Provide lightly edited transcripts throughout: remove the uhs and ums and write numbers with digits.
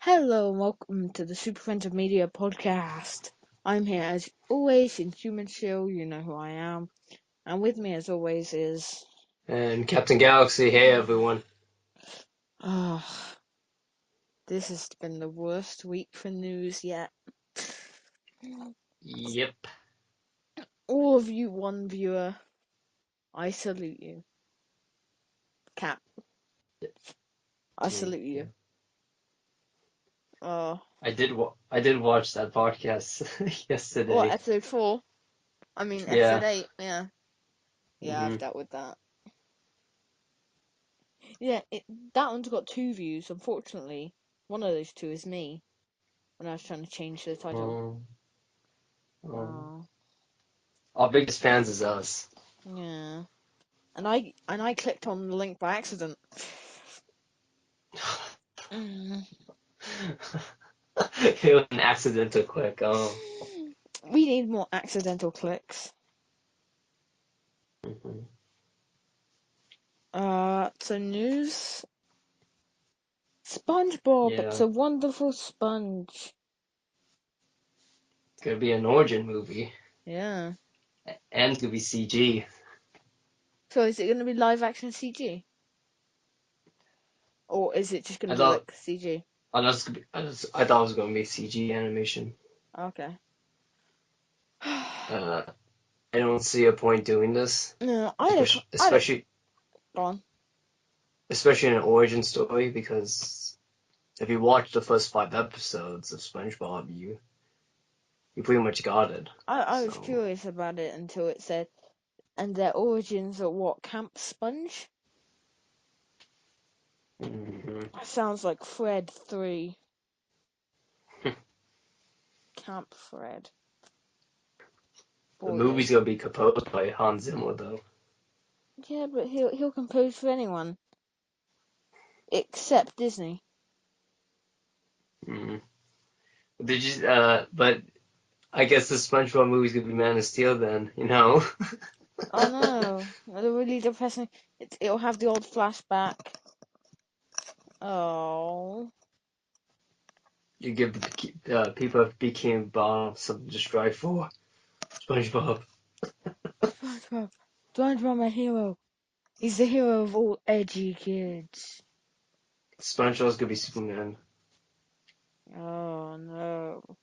Hello and welcome to the Superfriends of Media podcast. I'm here as always in Human Shield, you know who I am. And with me as always is... And Captain Galaxy, hey everyone. This has been the worst week for news yet. Yep. All of you one viewer, I salute you. Cap, I salute you. I did watch that podcast What, yesterday. episode 4? I mean, episode Yeah. 8, yeah. Yeah, I've hmm dealt with that. Yeah, that one's got 2 views, unfortunately. One of those 2 is me, when I was trying to change the title. Um, um, Oh, our biggest fans is us. yeah. And I clicked on the link by accident. Mm. It was an accidental click. We need more accidental clicks. Mhm. So news. SpongeBob, it's Yeah. a wonderful sponge. It's gonna be an origin movie, Yeah. and it's gonna be CG. So is it going to be live action CG? Or is it just going I to be thought like CG? I thought it was gonna be CG animation. Okay. Uh, I don't see a point doing this, No, I don't, especially go on. especially in an origin story, because if you watch the first 5 episodes of SpongeBob, you pretty much got it. I was So curious about it until it said, and their origins are what, Camp Sponge? mhm. That sounds like Fred 3. Camp Fred. The Boy. movie's gonna be composed by Hans Zimmer though. Yeah, but he'll compose for anyone except Disney. Mm. But I guess the SpongeBob movie's gonna be Man of Steel then, you know? Oh no, they're really depressing. It'll have the old flashback. Oh, You give the people of Bikini Bottom something to strive for. SpongeBob. SpongeBob, SpongeBob, my hero. He's the hero of all edgy kids. SpongeBob's gonna be Superman. Oh no,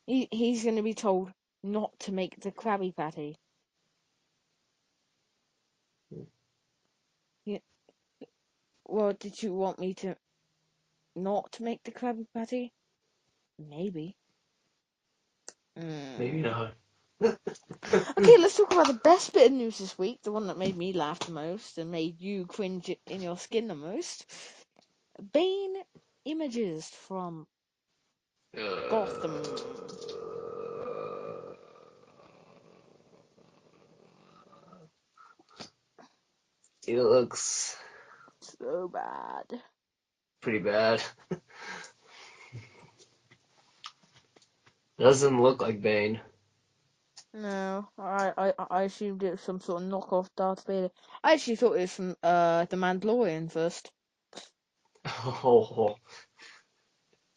he's gonna be told not to make the Krabby Patty. Yeah, well, did you want me to not make the Krabby Patty? Maybe. Maybe Mm. not. Okay, let's talk about the best bit of news this week, the one that made me laugh the most and made you cringe in your skin the most. Bane images from Gotham. It looks So bad. pretty bad. Doesn't look like Bane. No, I assumed it was some sort of knockoff Darth Vader. I actually thought it was from The Mandalorian first. Oh,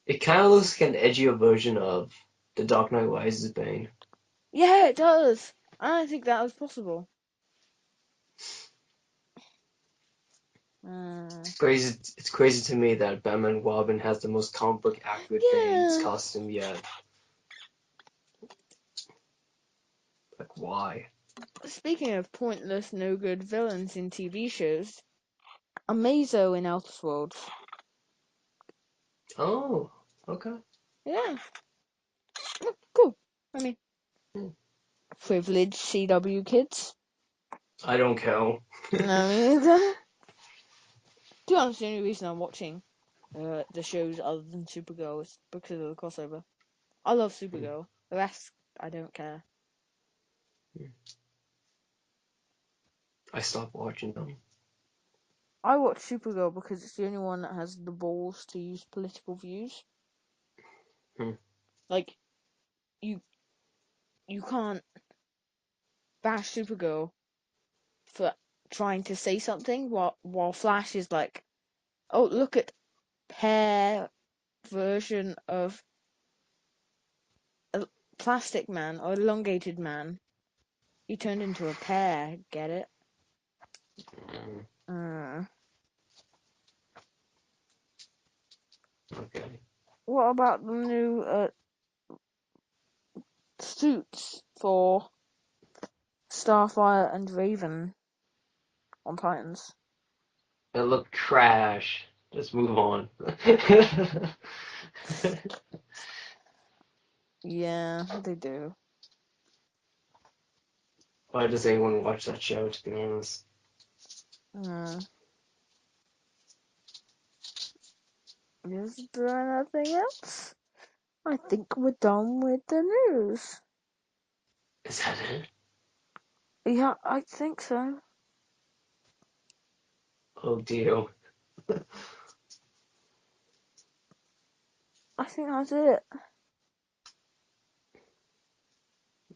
it kind of looks like an edgier version of The Dark Knight Rises Bane. Yeah, it does. I don't think that was possible. Uh, Crazy. It's crazy to me that Batman and Robin has the most comic book accurate Bane's yeah. costume yet. Like, why? Speaking of pointless, no good villains in TV shows, Amazo in Outer Worlds. Oh, okay. Yeah, cool. I mean, Hmm. privileged CW kids. I don't care. I mean, to be honest, the only reason I'm watching the shows other than Supergirl is because of the crossover. I love Supergirl. The rest, I don't care. I stopped watching them. I watch Supergirl because it's the only one that has the balls to use political views. Hmm. Like, you you can't bash Supergirl for trying to say something while Flash is like, oh, look at pear version of a plastic man or elongated man. He turned into a pear. Get it? Mm, okay. What about the new suits for Starfire and Raven on Titans? It looked trash. Just move on. Yeah, they do. Why does anyone watch that show, to be honest? Mm. Is there anything else? I think we're done with the news. Is that it? Yeah, I think so. Oh dear. I think that's it.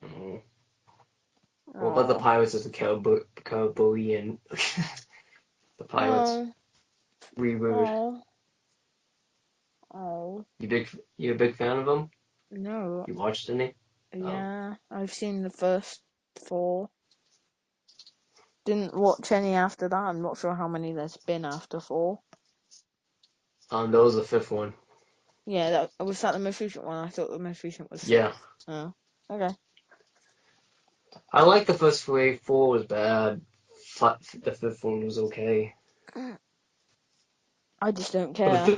Oh. What about the Oh, Pirates of the Caribbean? The Pirates oh, reboot. oh, oh. You a big fan of them? No, You watched any? Oh. yeah, I've seen the first 4. Didn't watch any after that. I'm not sure how many there's been after 4. That was the fifth one. Yeah, was that the most recent one? I thought the most recent was 6. Yeah. Oh, okay. I like the first three. Four was bad. The fifth one was okay. I just don't But care.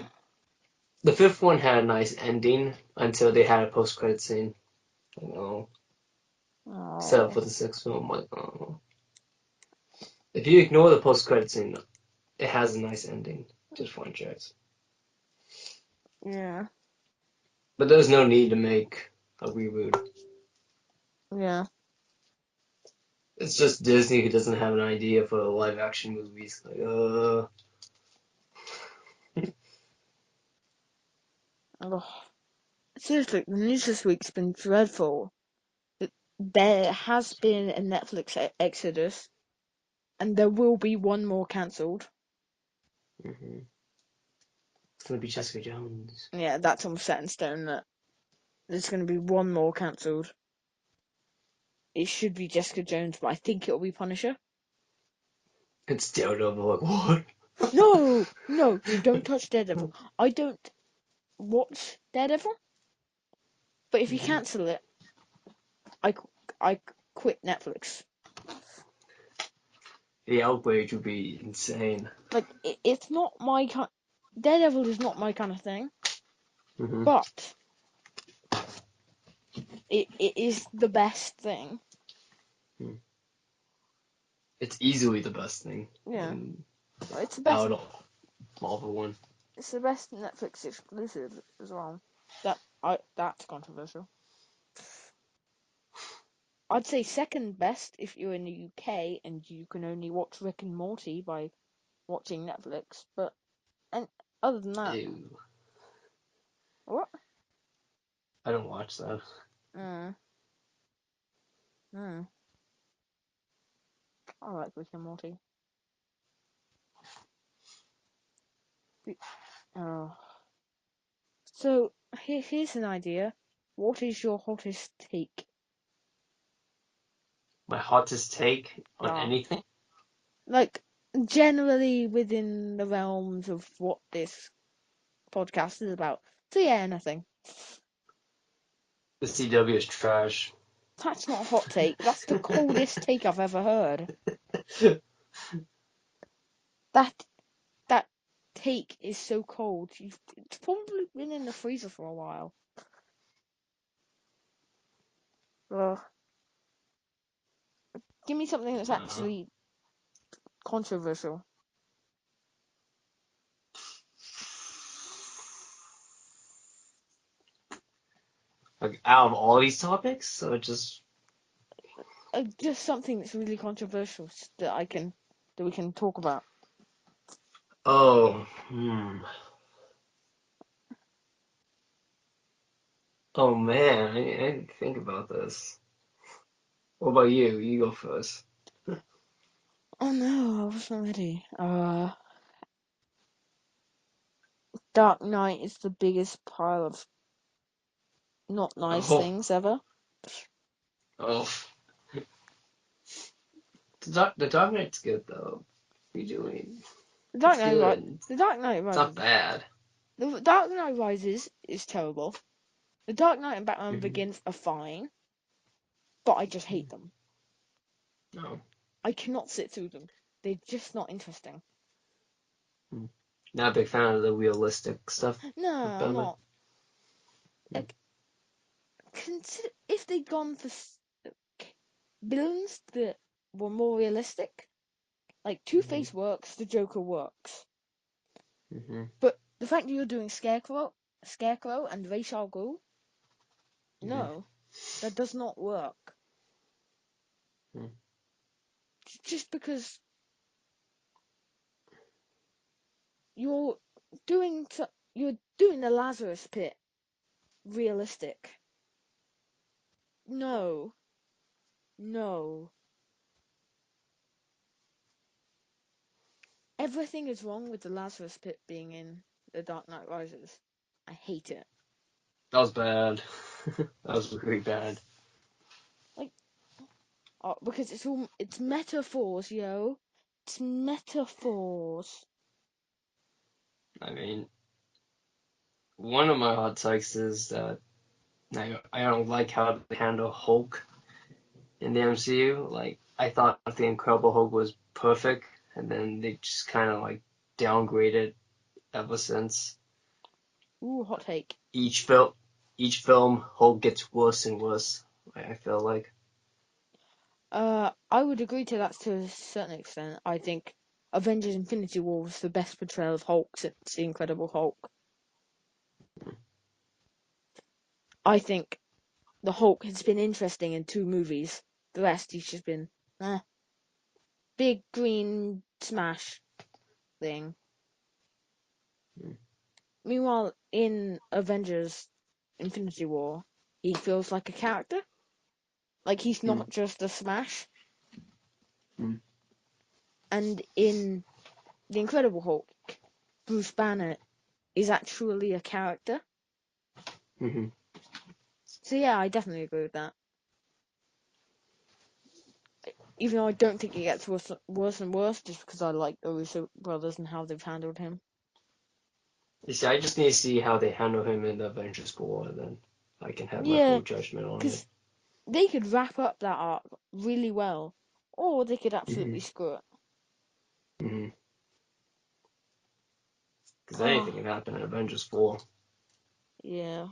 the fifth one had a nice ending until they had a post-credit scene. Oh. Set up Oh, for the sixth film. Like, oh. If you ignore the post-credit scene, it has a nice ending to the franchise. yeah, But there's no need to make a reboot. yeah. It's just Disney who doesn't have an idea for live-action movies. Like, Oh, seriously, the news this week's been dreadful. There has been a Netflix exodus, and there will be one more cancelled. mhm. It's gonna be Jessica Jones. Yeah, that's almost set in stone that there's going to be one more cancelled. It should be Jessica Jones, but I think it'll be Punisher. It's Daredevil. Like, what? No, no, don't touch Daredevil. I don't watch Daredevil, but if you Mhm. cancel it, I, I quit Netflix. The outrage would be insane. Like, it's not my kind. Daredevil is not my kind of thing, Hmm. but it is the best thing. It's easily the best thing Yeah, in it's the best. out of Marvel one. It's the best Netflix exclusive as well. That's controversial. I'd say second best if you're in the UK and you can only watch Rick and Morty by watching Netflix. But and other than that, Ew. what? I don't watch that. Mm, mm, I like Rick and Morty. Oh, so here's an idea. What is your hottest take? My hottest take on Yeah, anything? like generally within the realms of what this podcast is about. So yeah, anything. The CW is trash. That's not a hot take. That's the coldest take I've ever heard. That that take is so cold. It's probably been in the freezer for a while. Ugh. Give me something that's uh, actually controversial. like out of all these topics, so just Just something that's really controversial that we can talk about. oh oh man, I didn't think about this. What about you? You go first. Oh no, I wasn't ready. Dark Knight is the biggest pile of not nice Oh, things ever. oh. The Dark Knight's good though. What are you doing? The It's Dark Knight, good. the Dark Knight It's not Rises. bad. The Dark Knight Rises is terrible. The Dark Knight and Batman Mm-hmm. Begins are fine, but I just hate them. No. I cannot sit through them. They're just not interesting. Not a big fan of the realistic stuff No, with I'm Batman. not. Like, consider if they'd gone for villains that were more realistic. Like Mm-hmm. Two-Face works, the Joker works, Mm-hmm. but the fact that you're doing Scarecrow and Ra's al Ghul, Mm-hmm. no, that does not work. Mm-hmm. Just because you're doing you're doing the Lazarus Pit realistic. No, no. Everything is wrong with the Lazarus Pit being in The Dark Knight Rises. I hate it. That was bad. That was really bad. Like, because it's metaphors, yo. It's metaphors. I mean, one of my hot takes is that I don't like how they handle Hulk in the MCU. Like, I thought the Incredible Hulk was perfect, and then they just kind of like downgraded ever since. Ooh, hot take. Each film, each film, Hulk gets worse and worse. I feel like. I would agree to that to a certain extent. I think Avengers Infinity War was the best portrayal of Hulk since The Incredible Hulk. I think the Hulk has been interesting in 2 movies. The rest, he's just been, big green smash thing. Meanwhile, in Avengers Infinity War, he feels like a character. Like he's Mm. not just a smash. Mm. And in The Incredible Hulk, Bruce Banner is actually a character. Mm-hmm. So yeah, I definitely agree with that. Even though I don't think it gets worse and worse, just because I like the Russo brothers and how they've handled him. You see, I just need to see how they handle him in the Avengers 4, and then I can have my Yeah, full judgment on it. because they could wrap up that arc really well, or they could Mm-hmm. absolutely screw it. Mm-hmm. Because anything Oh, can happen in Avengers 4. yeah.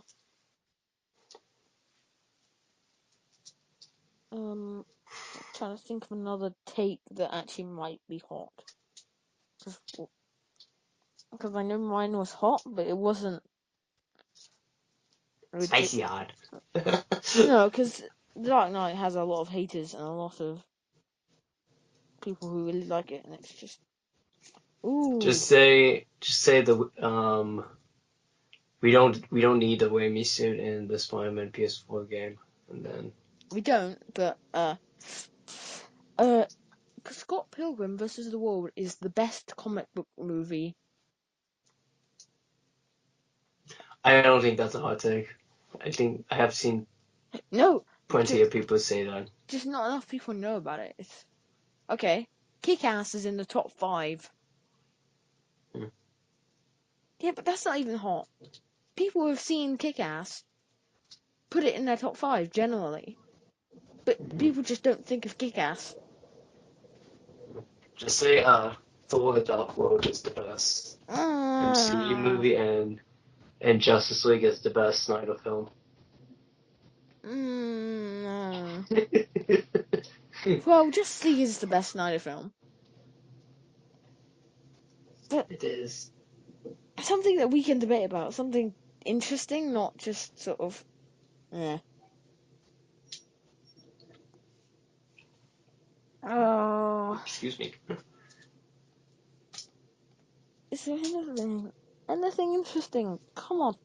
I'm trying to think of another take that actually might be hot. Because I know mine was hot, but it wasn't ridiculous. Spicy hot. No, because Dark Knight has a lot of haters and a lot of people who really like it, and it's just ooh. Just say we don't need the Raimi suit in the Spider-Man PS4 game, and then We don't, but uh, Scott Pilgrim versus the World is the best comic book movie. I don't think that's a hot take. I think I have seen No, plenty just of people say that. just not enough people know about it. It's okay. Kick-Ass is in the top 5. Hmm. Yeah, but that's not even hot. People who have seen Kick-Ass put it in their top 5 generally, but Mhm. people just don't think of Kick-Ass. Just say Thor: The Dark World is the best MCU Uh, movie, and Justice League is the best Snyder film. mm, It well, Justice League is the best Snyder film, but is. something that we can debate about, something interesting, not just sort of, yeah. Oh, Excuse me. is there anything interesting? Come on.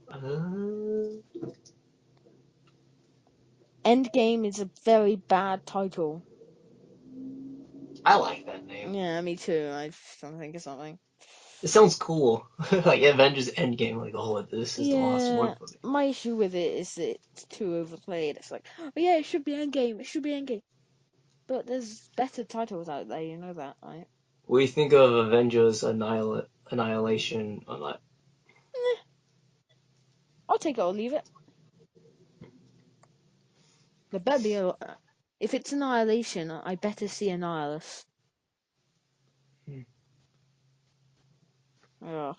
Uh, Endgame is a very bad title. I like that name. Yeah, me too. I just don't think of something. It sounds cool. Like Avengers Endgame, like, oh, this is the last one Yeah, for me. my issue with it is that it's too overplayed. It's like, oh yeah, it should be Endgame. It should be Endgame. But there's better titles out there. You know that, right? What do you think of Avengers Annihilation? Eh, I'll take it or leave it. There better be a. If it's Annihilation, I better see Annihilus. Ugh.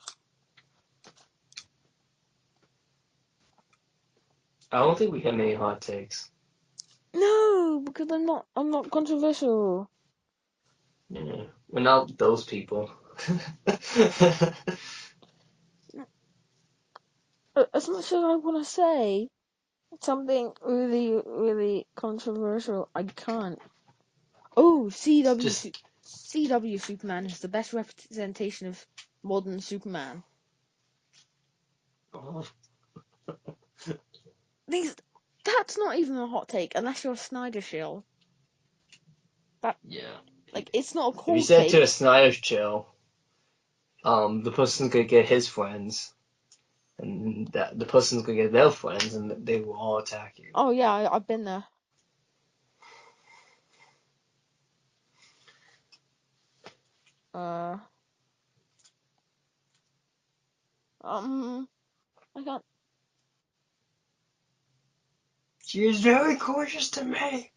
I don't think we have any hot takes. No, because I'm not controversial. Yeah. We're not those people. As much as I want to say something really, really controversial, I can't. Oh, Just CW Superman is the best representation of modern Superman. oh, These, that's not even a hot take unless you're a Snyder shill. That yeah. like it's not a If you cold said to a take. Snyder chill, the person's gonna get his friends, and that the person's gonna get their friends, and they will all attack you. Oh yeah, I've been there. Uh, um, I can't. She is very gorgeous to me.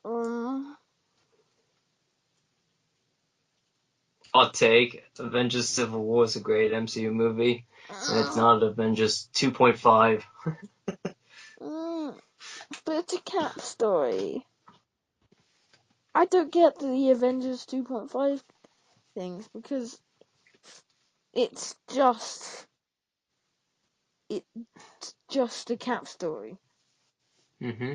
um, Hot take: Avengers Civil War is a great MCU movie, and it's not Avengers 2.5. but it's a cap story. I don't get the Avengers 2.5 things because it's it's just a cap story. Mm-hmm.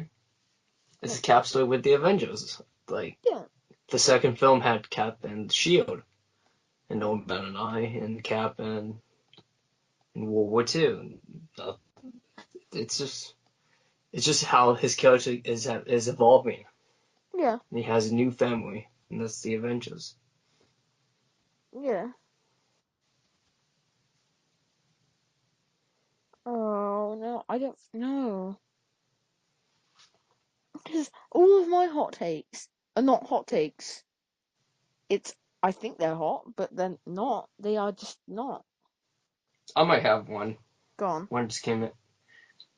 It's a Like Cap story with the Avengers. Like yeah, the second film had Cap and Shield, and Old Man and I, and Cap and in World War II. Uh, It's just how his character is evolving. yeah, And he has a new family, and that's the Avengers. yeah. Oh no, I don't know because all of my hot takes are not hot takes. It's I think they're hot, but they're not. They are just not. I might have one. Gone. One just came in.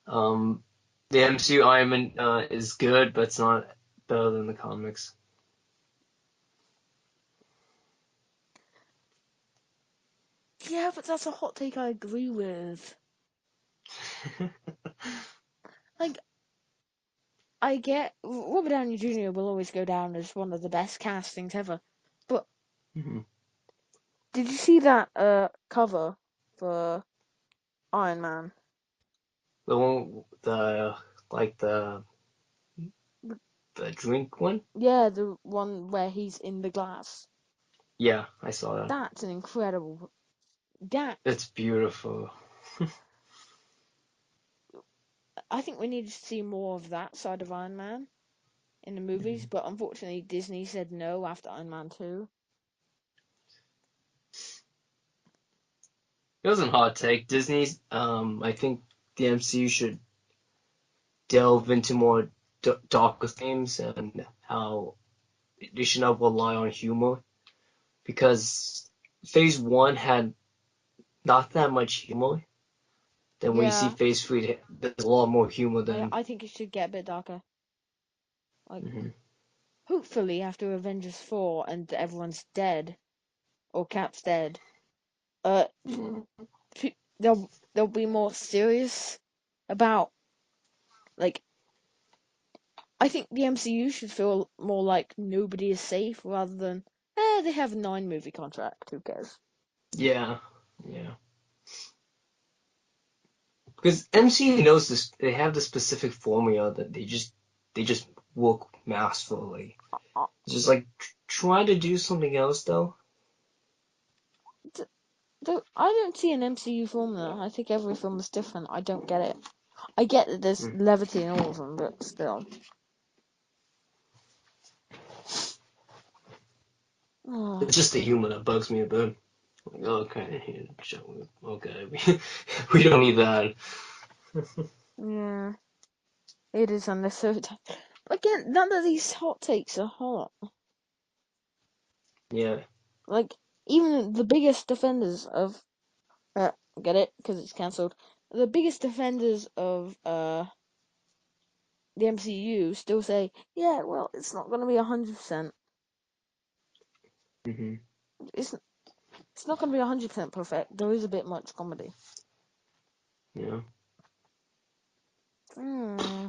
Um, the MCU Iron Man is good, but it's not better than the comics. Yeah, but that's a hot take I agree with. Like I get Robert Downey Jr. will always go down as one of the best castings ever. But Mhm. did you see that cover for Iron Man? The one, like the drink one. Yeah, the one where he's in the glass. Yeah, I saw that. That's an incredible. That It's beautiful. I think we need to see more of that side of Iron Man in the movies. But unfortunately, Disney said no after Iron Man 2. It wasn't a hot take. Disney's. I think the MCU should delve into more darker themes and how they should not rely on humor because Phase One had not that much humor. Then when you see Yeah, Phase Three, there's a lot more humor than. I think it should get a bit darker. Like Mhm. hopefully after Avengers 4 and everyone's dead or Cap's dead, uh, they'll be more serious about like I think the MCU should feel more like nobody is safe rather than they have a 9 movie contract. Who cares? Yeah, yeah. Because MCU knows this. They have the specific formula that they just work masterfully. Uh, It's just like try to do something else though. I don't see an MCU formula. I think every film is different. I don't get it. I get that there's Mm. levity in all of them, but still. Oh, It's just the humor that bugs me a bit. Like, okay, okay, we don't need that. yeah, it is unnecessary. Again, none of these hot takes are hot. Yeah. Like, even the biggest defenders of get it? Because it's cancelled. The biggest defenders of the MCU still say, yeah, well, it's not going to be 100%. Hmm. It's it's not going to be 100% perfect. There is a bit much comedy. Yeah. Hmm.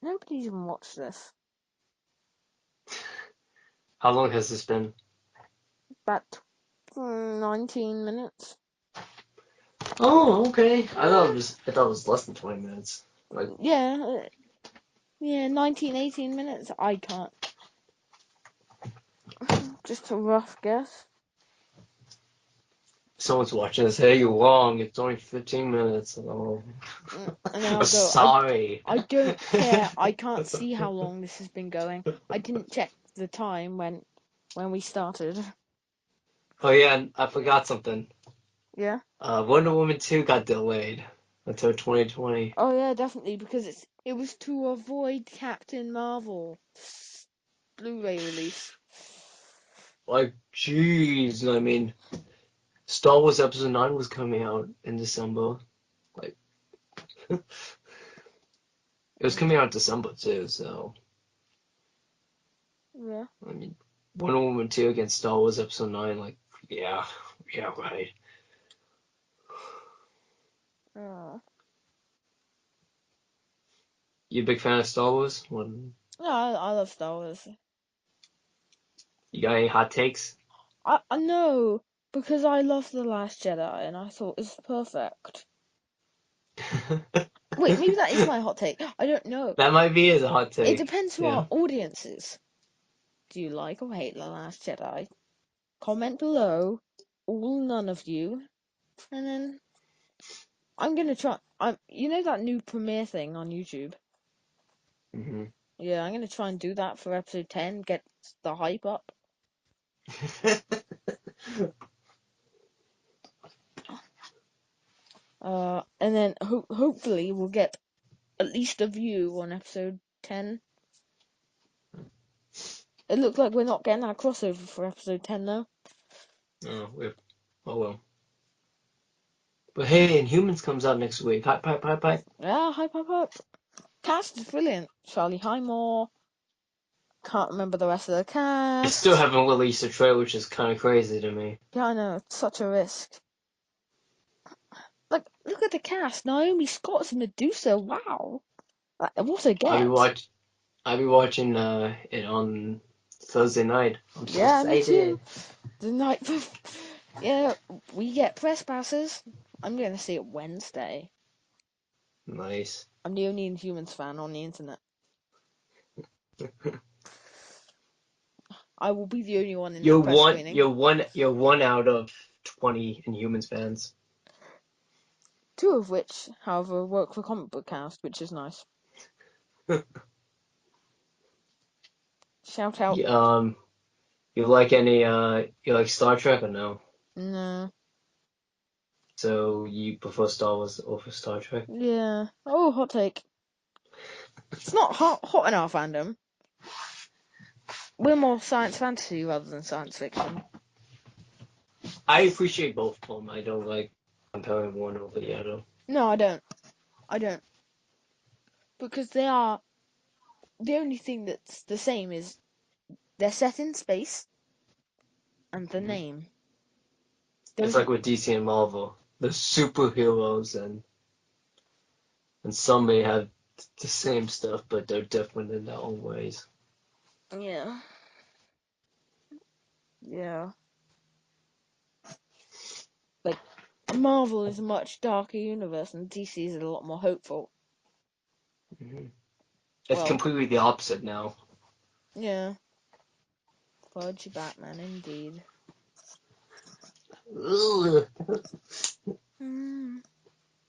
Nobody's even watched this. How long has this been? About 19 minutes. Oh, okay. Eh, I thought it was less than 20 minutes. Like, yeah, yeah, 19, 18 minutes. I can't. Just a rough guess. someone's watching this. Hey, you're wrong. It's only 15 minutes. Oh, And then I'll go, sorry. I don't care. I can't see how long this has been going. I didn't check the time when we started. Oh yeah, and I forgot something. Yeah. Wonder Woman 2 got delayed until 2020. Oh yeah, definitely because it was to avoid Captain Marvel Blu-ray release. Like, jeez. I mean, Star Wars Episode 9 was coming out in December. Like, it was Mm, coming out in December too, so, yeah. I mean, Wonder Woman 2 against Star Wars Episode 9, like, yeah, yeah, right. Oh. You a big fan of Star Wars? No, I love Star Wars. You got any hot takes? I know because I love The Last Jedi and I thought it was perfect. Wait, maybe that is my hot take. I don't know. That might be as a hot It take. depends who Yeah. our audience is. Do you like or hate The Last Jedi? Comment below, all none of you, and then I'm gonna try. You know that new premiere thing on YouTube? Hmm. Yeah, I'm gonna try and do that for episode 10. Get the hype up. And then hopefully we'll get at least a view on episode 10. It looks like we're not getting that crossover for episode 10 though. Oh, oh well. But hey, Inhumans comes out next week. Hype, hype, hype, hype. Yeah, hype, hype, hype. Cast is brilliant. Charlie Highmore. Can't remember the rest of the They still cast. haven't released a trailer, which is kind of crazy to me. Yeah, I know. It's such a risk. Like, look at the cast. Naomi Scott's Medusa. Wow. Like, what a I'll be get. watch. I'll be watching it on Thursday night. I'm so Yeah, me too. excited. The night before. Yeah, we get press passes. I'm going to see it Wednesday. Nice. I'm the only Inhumans fan on the internet. I will be the only one in You're that press one. screening. You're one out of 20 Inhumans fans. Two of which, however, work for Comic Book Cast, which is nice. Shout out. You, you like any? You like Star Trek or no? No. So you prefer Star Wars over Star Trek? Yeah. Oh, hot take. It's not hot in our fandom. We're more science fantasy rather than science fiction. I appreciate both of them. I don't like comparing one over the other. No, I don't. I don't. Because they are. The only thing that's the same is they're set in space and the Mhm. name. There It's like isn't. with DC and Marvel. They're superheroes, and some may have the same stuff, but they're different in their own ways. Yeah. Yeah. Like, Marvel is a much darker universe and DC is a lot more hopeful. Hmm. It's Well, completely the opposite now. yeah. Fudge Batman, indeed. Ugh. Hmm.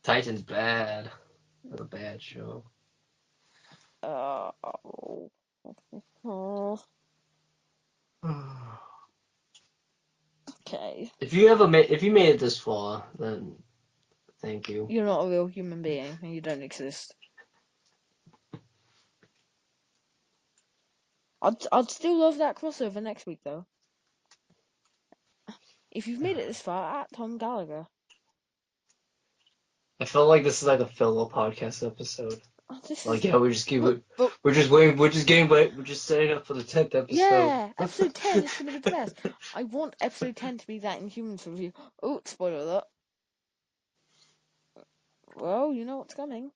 Titan's bad. That's a bad show. Oh. Oh. Okay. If you made it this far, then thank you. You're not a real human being, and you don't exist. I'd still love that crossover next week, though. If you've made it this far, at Tom Gallagher. I felt like this is like a filler podcast episode. Oh, this Like, is. yeah, we just keep But, it. but We're just waiting. We're just getting. We're just setting up for the 10th episode. yeah, episode 10 is going to be the best. I want episode 10 to be that Inhumans review. Oh, spoiler alert. Well, you know what's coming.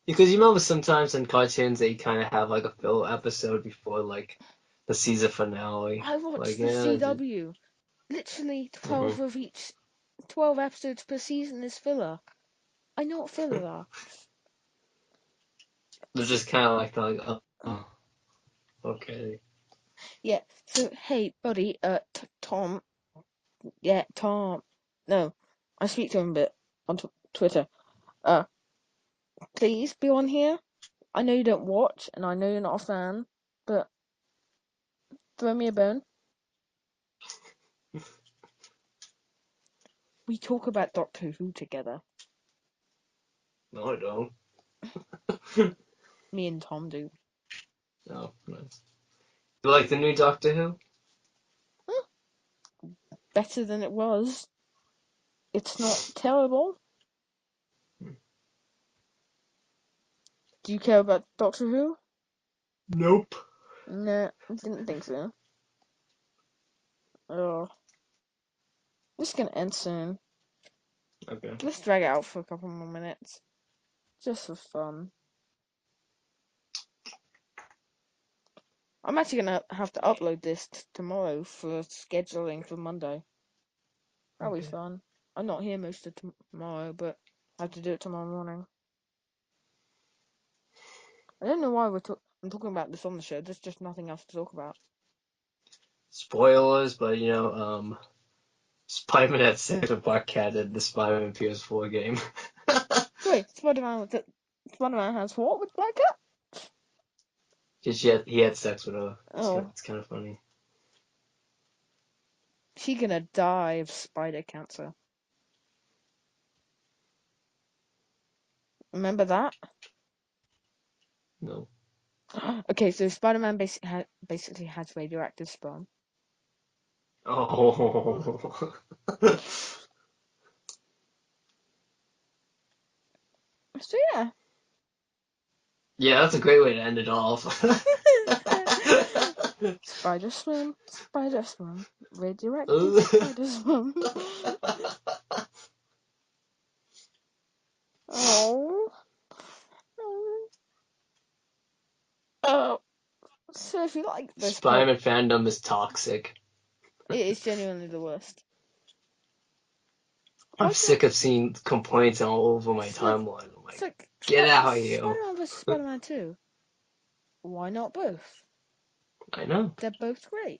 Because you remember sometimes in cartoons they kind of have like a filler episode before like the season finale. I watched Like, the yeah. CW. Literally Mm-hmm. 12 of each. 12 episodes per season is filler. I know what filler are. They're just kind of like oh, okay. Yeah, so, hey, buddy, Tom. Yeah, Tom. No, I speak to him a bit on Twitter. Uh, please be on here. I know you don't watch, and I know you're not a fan, but throw me a bone. We talk about Doctor Who together. No, I don't. Me and Tom do. No, nice. You like the new Doctor Who? Huh, better than it was. It's not terrible. Do you care about Doctor Who? Nope. No, didn't think so. Oh, this is gonna end soon. Okay. Let's drag it out for a couple more minutes. Just for fun. I'm actually gonna have to upload this tomorrow for scheduling for Monday. That'll be Okay. fun. I'm not here most of tomorrow, but I have to do it tomorrow morning. I don't know why I'm talking about this on the show. There's just nothing else to talk about. Spoilers, but Spider-Man had sex with Black Cat in the Spider-Man PS4 game. Wait, Spider-Man has what with Black Cat? He had sex with her. Oh, It's kind of funny. she gonna die of spider cancer. Remember that? No. Okay, so Spider-Man basically has radioactive sperm. Oh. So yeah. Yeah, that's a great way to end it off. Spider swim, radioactive spider swim. Oh. Oh. So if you like this Spider-Man fandom is toxic. it is genuinely the worst. I'm Why sick can't of seeing complaints all over my it's like timeline. I'm it's like, like get out of here. Spider-Man versus Spider-Man 2? Why not both? I know. They're both great.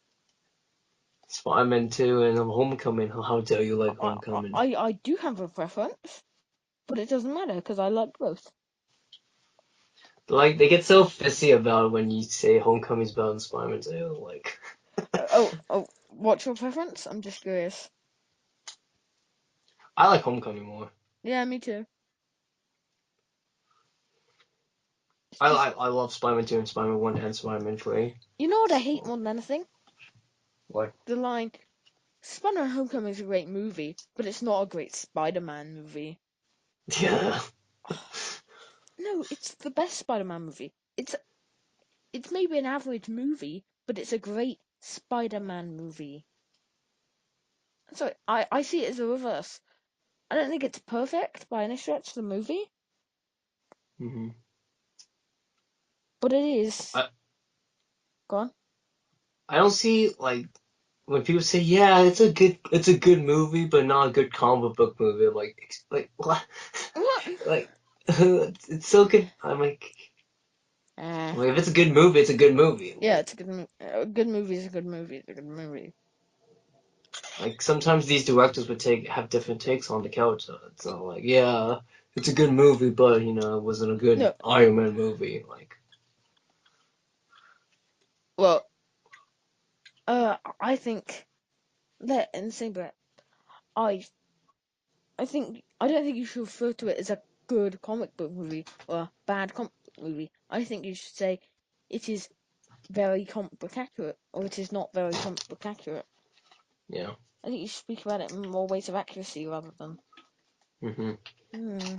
Spider-Man 2 and Homecoming. How dare you like Homecoming? I do have a preference, but it doesn't matter because I like both. Like, they get so pissy about it when you say Homecoming's better than Spider-Man 2. Like, What's your preference? I'm just curious. I like Homecoming more. Yeah, me too. It's I, just I, I love Spider-Man 2 and Spider-Man 1 and Spider-Man 3. you know what I hate more than anything? What? The line Spider-Man Homecoming is a great movie, but it's not a great Spider-Man movie. Yeah. No, it's the best Spider-Man movie. It's maybe an average movie, but it's a great Spider-Man movie. So I see it as a reverse. I don't think it's perfect by any stretch of the movie, hmm but it is. I, Go on. I don't see, like, when people say, yeah, it's a good movie, but not a good comic book movie. I'm like what? What? Like, it's so good. I'm Eh. like, if it's a good movie, it's a good movie. Yeah, Like, it's a good movie. A good movie is a good movie. It's a good movie. Like sometimes these directors would have different takes on the character. It's not like, yeah, it's a good movie, but you know, it wasn't a good No, Iron Man movie. Like, well, I think that in the same breath, I I don't think you should refer to it as a good comic book movie or a bad comic book movie. I think you should say it is very comic book accurate or it is not very comic book accurate. yeah. I think you should speak about it in more ways of accuracy rather than. hmm Hmm.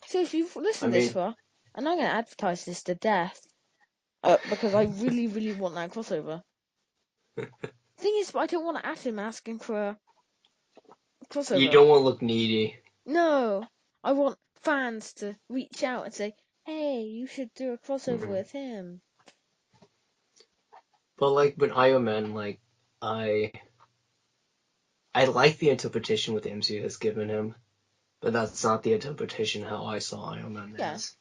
So if you've I listened this mean, far, and I'm going to advertise this to death, because I really, really want that crossover. Thing is, I don't want to at him asking for a you crossover. don't want to look needy. No, I want fans to reach out and say, "Hey, you should do a crossover hmm with him." But like with Iron Man, like I I like the interpretation what the MCU has given him, but that's not the interpretation how I saw Iron Man Yeah, as.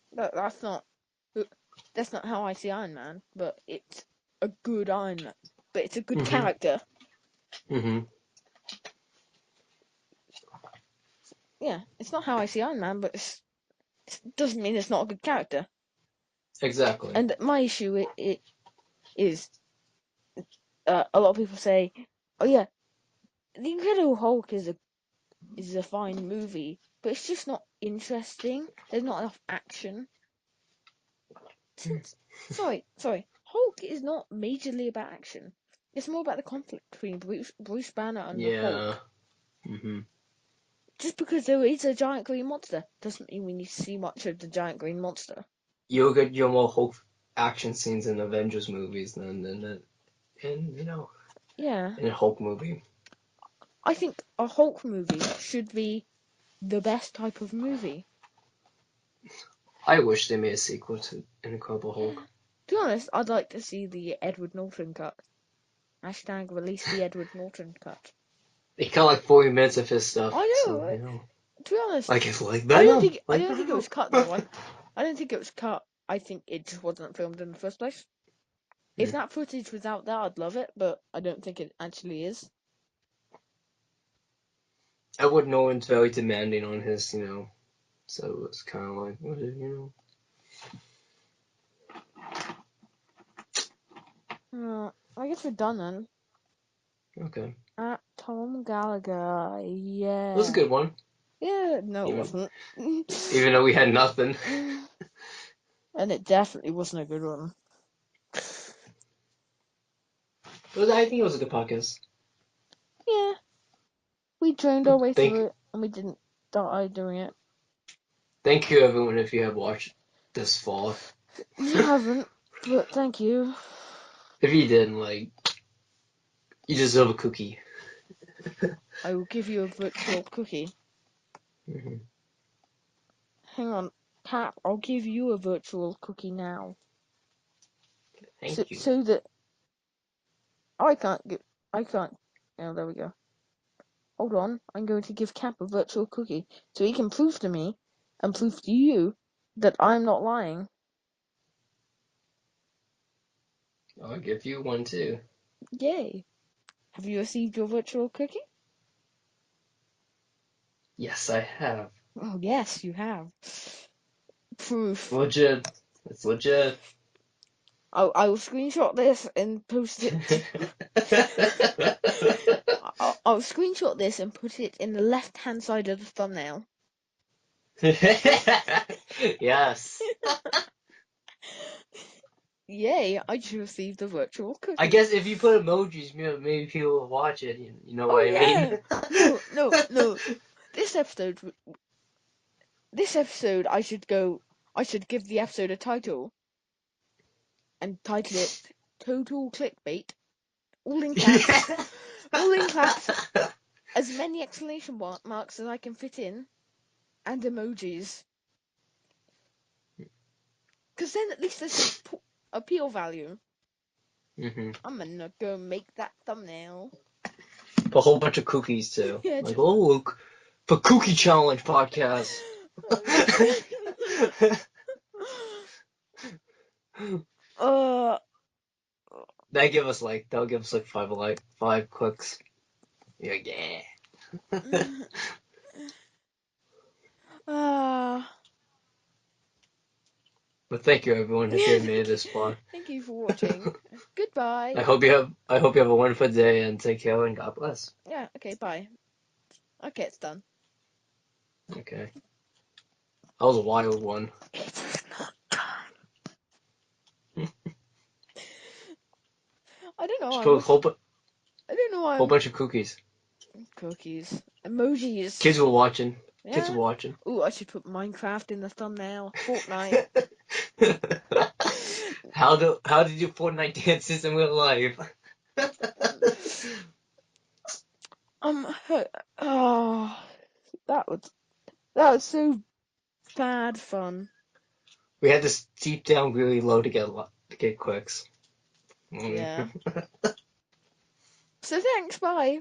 that's not how I see Iron Man, but it's a good Iron Man. But it's a good hmm character. hmm Yeah, it's not how I see Iron Man, but it doesn't mean it's not a good character. Exactly. And my issue it is a lot of people say, "Oh yeah, The Incredible Hulk is a fine movie, but it's just not interesting. There's not enough action." Since sorry, Hulk is not majorly about action. It's more about the conflict between Bruce Banner and the Yeah. Hulk. hmm Just because there is a giant green monster doesn't mean we need to see much of the giant green monster. You'll get your more Hulk action scenes in Avengers movies than in you know Yeah, in a Hulk movie. I think a Hulk movie should be the best type of movie. I wish they made a sequel to Incredible Hulk. To be honest, I'd like to see the Edward Norton cut. Hashtag release the Edward Norton cut. They cut like 40 minutes of his stuff, I know, so right? you know, To be honest, like it's like Venom, I like don't think it Venom. was cut though. I don't think it was cut. I think it just wasn't filmed in the first place. If Hmm. that footage was out there, I'd love it, but I don't think it actually is. Edward Norton's very demanding on his, so it's kind of like, I guess we're done then. okay, At Tom Gallagher, it was a yeah. good one, Yeah, no, it even wasn't. even though we had nothing. And it definitely wasn't a good one. I think it was a good podcast. Yeah, we trained our way Thank through it, and we didn't die doing it. thank you everyone if you have watched this far. You haven't, but thank you. If you didn't, like, you deserve a cookie. I will give you a virtual cookie. hmm Hang on, Cap, I'll give you a virtual cookie now. So, Thank you. so that I can't get. I can't. Oh, there we go. Hold on. I'm going to give Cap a virtual cookie so he can prove to me and prove to you that I'm not lying. I'll give you one too. Yay. Have you received your virtual cookie? Yes, I have. Oh, yes, you have. Proof. Legit. It's legit. I will screenshot this and post it. I'll screenshot this and put it in the left hand side of the thumbnail. Yes. Yay, I just received a virtual I cookie. guess if you put emojis, maybe people will watch it. You know Oh what I mean? yeah. No, no, no. This episode I should give the episode a title and title it Total Clickbait. All in caps. Yeah. All in caps. As many exclamation marks as I can fit in. And emojis. Because then at least there's some appeal value. hmm I'm gonna go make that thumbnail. A whole bunch of cookies too. Yeah, Like, oh look, the Cookie Challenge podcast. uh, That'll give us like 5 clicks. You're like, yeah. Ah. But thank you everyone if you have made it this far. Thank you for watching. Goodbye. I hope you have a wonderful day and take care and God bless. Yeah, okay, bye. Okay, it's done. Okay. That was a wild one. It is not done. I don't know. Just I put was. I don't know. whole I'm bunch of cookies. cookies, emojis. Kids were watching. Kids Yeah. were watching. Ooh, I should put Minecraft in the thumbnail. Fortnite. How did you Fortnite dances in real life? Hurt. Oh, that was that was so bad fun. We had to steep down really low to get clicks. Yeah. So thanks. Bye.